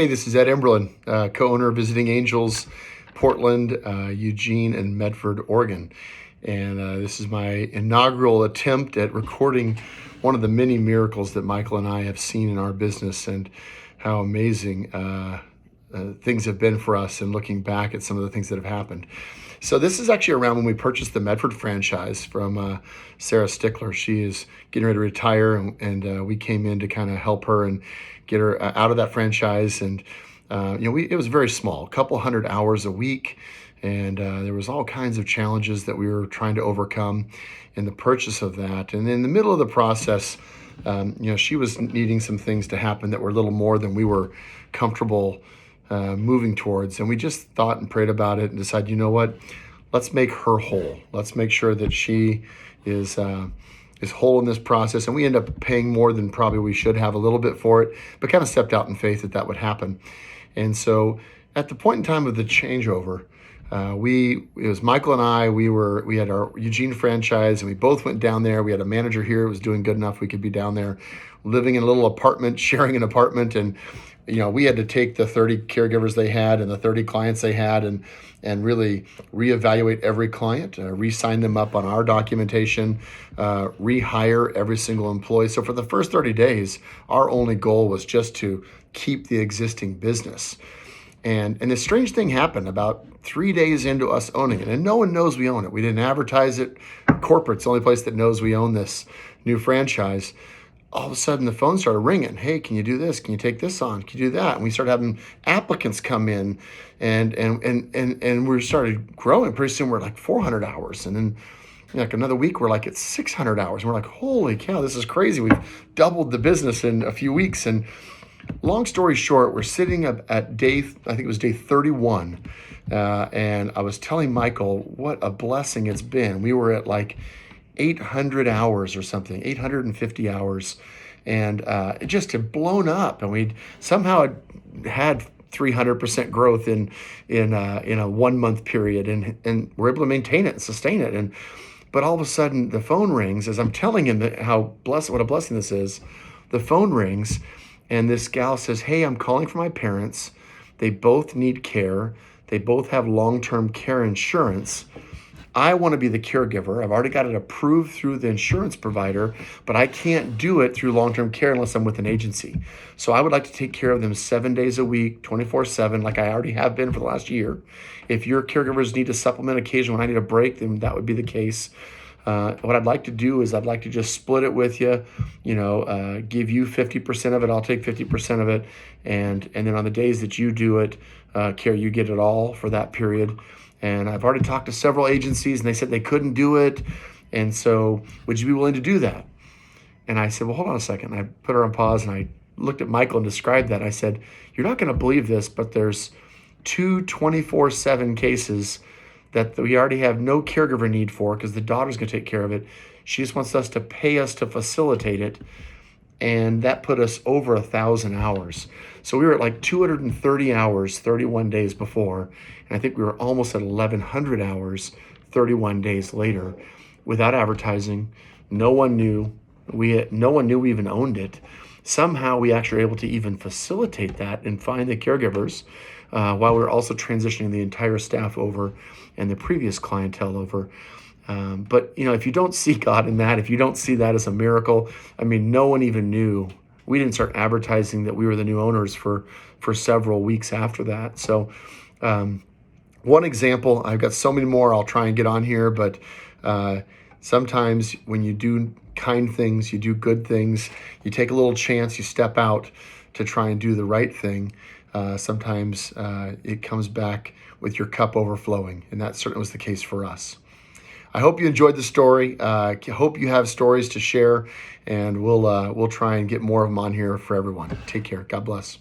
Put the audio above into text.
Hey, this is Ed Emberlin, co-owner of Visiting Angels, Portland, Eugene, and Medford, Oregon. And this is my inaugural attempt at recording one of the many miracles that Michael and I have seen in our business, and how amazing things have been for us, and looking back at some of the things that have happened. So this is actually around when we purchased the Medford franchise from Sarah Stickler. She is getting ready to retire, and we came in to kind of help her and get her out of that franchise. And it was very small, a couple hundred hours a week, and there was all kinds of challenges that we were trying to overcome in the purchase of that. And in the middle of the process, she was needing some things to happen that were a little more than we were comfortable moving towards. And we just thought and prayed about it and decided, you know what, let's make her whole. Let's make sure that she is whole in this process. And we end up paying more than probably we should have a little bit for it, but kind of stepped out in faith that that would happen. And so at the point in time of the changeover, it was Michael and I, we had our Eugene franchise, and we both went down there. We had a manager here who was doing good enough we could be down there, living in a little apartment, sharing an apartment. And we had to take the 30 caregivers they had and the 30 clients they had, and really reevaluate every client, re-sign them up on our documentation, rehire every single employee. So for the first 30 days, our only goal was just to keep the existing business. And a strange thing happened about 3 days into us owning it, and no one knows we own it. We didn't advertise it. Corporate's the only place that knows we own this new franchise. All of a sudden the phone started ringing. Hey, can you do this? Can you take this on? Can you do that? And we started having applicants come in, and we started growing. Pretty soon we're like 400 hours. And then like another week, we're like at 600 hours. And we're like, holy cow, this is crazy. We've doubled the business in a few weeks. And long story short, we're sitting up at I think it was day 31. And I was telling Michael what a blessing it's been. We were at like 800 hours or something, 850 hours. And it just had blown up. And we'd somehow had 300% growth in a 1 month period. And we're able to maintain it and sustain it. But all of a sudden the phone rings as I'm telling him that what a blessing this is. The phone rings, and this gal says, hey, I'm calling for my parents. They both need care. They both have long-term care insurance. I want to be the caregiver. I've already got it approved through the insurance provider, but I can't do it through long-term care unless I'm with an agency. So I would like to take care of them 7 days a week, 24/7, like I already have been for the last year. If your caregivers need to supplement occasionally when I need a break, then that would be the case. What I'd like to do is I'd like to just split it with you, give you 50% of it. I'll take 50% of it. And then on the days that you do it, care, you get it all for that period. And I've already talked to several agencies, and they said they couldn't do it. And so would you be willing to do that? And I said, well, hold on a second. I put her on pause, and I looked at Michael and described that. I said, you're not going to believe this, but there's 2 24/7 cases that we already have no caregiver need for, because the daughter's going to take care of it. She just wants us to pay us to facilitate it. And that put us over 1,000 hours. So we were at like 230 hours, 31 days before. And I think we were almost at 1,100 hours, 31 days later, without advertising. No one knew. No one knew we even owned it. Somehow we actually were able to even facilitate that and find the caregivers while we were also transitioning the entire staff over and the previous clientele over. But if you don't see God in that, if you don't see that as a miracle, no one even knew. We didn't start advertising that we were the new owners for several weeks after that. So one example, I've got so many more I'll try and get on here, but sometimes when you do kind things, you do good things, you take a little chance, you step out to try and do the right thing. Sometimes it comes back with your cup overflowing, and that certainly was the case for us. I hope you enjoyed the story. Hope you have stories to share, and we'll try and get more of them on here for everyone. Take care. God bless.